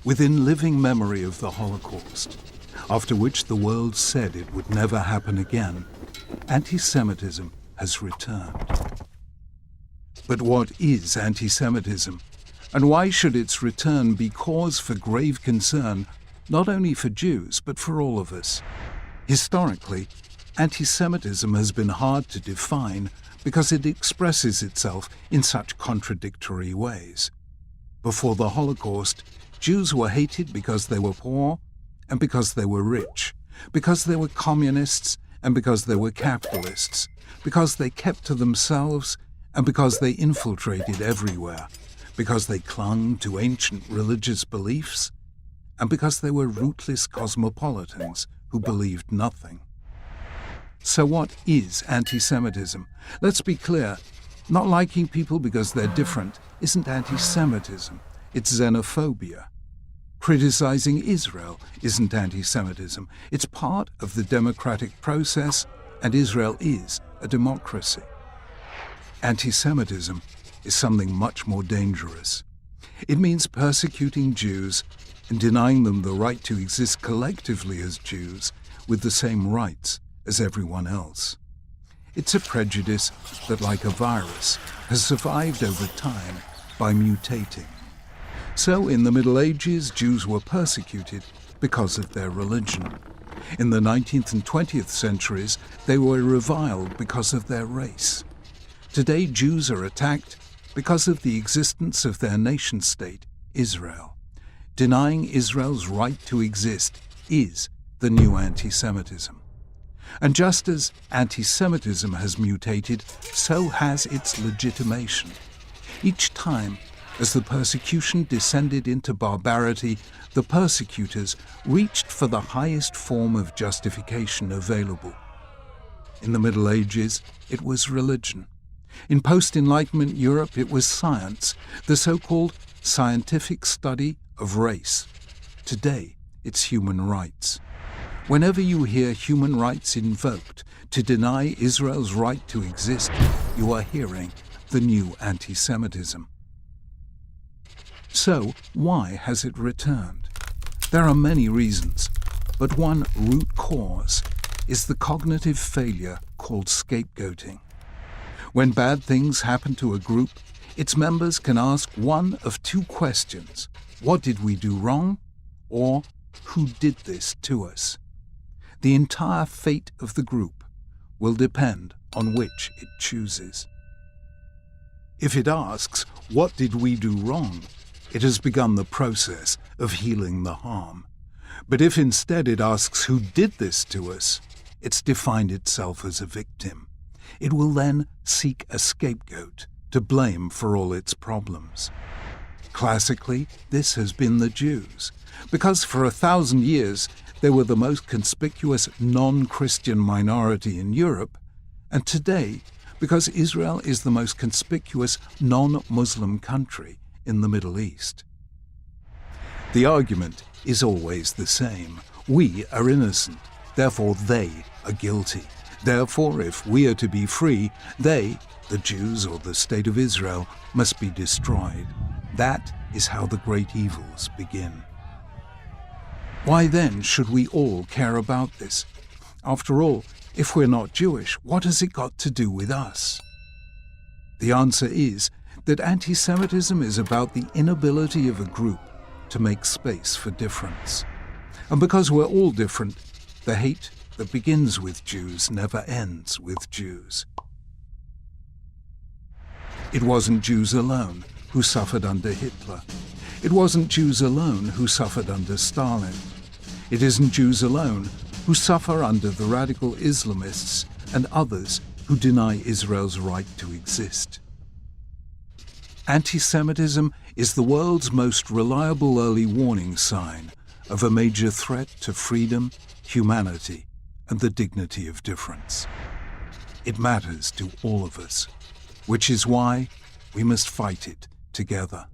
within living memory of the Holocaust, after which the world said it would never happen again, anti-Semitism has returned. But what is anti-Semitism? And why should its return be cause for grave concern, not only for Jews, but for all of us? Historically, anti-Semitism has been hard to define because it expresses itself in such contradictory ways. Before the Holocaust, Jews were hated because they were poor and because they were rich, because they were communists and because they were capitalists, because they kept to themselves and because they infiltrated everywhere, because they clung to ancient religious beliefs, and because they were rootless cosmopolitans who believed nothing. So what is anti-Semitism? Let's be clear, not liking people because they're different isn't anti-Semitism, it's xenophobia. Criticizing Israel isn't anti-Semitism, it's part of the democratic process, and Israel is a democracy. Anti-Semitism is something much more dangerous. It means persecuting Jews and denying them the right to exist collectively as Jews with the same rights as everyone else. It's a prejudice that, like a virus, has survived over time by mutating. So in the Middle Ages, Jews were persecuted because of their religion. In the 19th and 20th centuries, they were reviled because of their race. Today, Jews are attacked because of the existence of their nation-state, Israel. Denying Israel's right to exist is the new anti-Semitism. And just as anti-Semitism has mutated, so has its legitimation. Each time, as the persecution descended into barbarity, the persecutors reached for the highest form of justification available. In the Middle Ages, it was religion. In post-Enlightenment Europe, it was science, the so-called scientific study of race. Today, it's human rights. Whenever you hear human rights invoked to deny Israel's right to exist, you are hearing the new anti-Semitism. So, why has it returned? There are many reasons, but one root cause is the cognitive failure called scapegoating. When bad things happen to a group, its members can ask one of two questions: what did we do wrong? Or who did this to us? The entire fate of the group will depend on which it chooses. If it asks, what did we do wrong? It has begun the process of healing the harm. But if instead it asks, who did this to us? It's defined itself as a victim. It will then seek a scapegoat to blame for all its problems. Classically, this has been the Jews, because for 1,000 years they were the most conspicuous non-Christian minority in Europe, and today, because Israel is the most conspicuous non-Muslim country in the Middle East. The argument is always the same. We are innocent, therefore they are guilty. Therefore, if we are to be free, they, the Jews or the State of Israel, must be destroyed. That is how the great evils begin. Why then should we all care about this? After all, if we're not Jewish, what has it got to do with us? The answer is that anti-Semitism is about the inability of a group to make space for difference. And because we're all different, the hate that begins with Jews never ends with Jews. It wasn't Jews alone who suffered under Hitler. It wasn't Jews alone who suffered under Stalin. It isn't Jews alone who suffer under the radical Islamists and others who deny Israel's right to exist. Anti-Semitism is the world's most reliable early warning sign of a major threat to freedom, humanity, and the dignity of difference. It matters to all of us, which is why we must fight it together.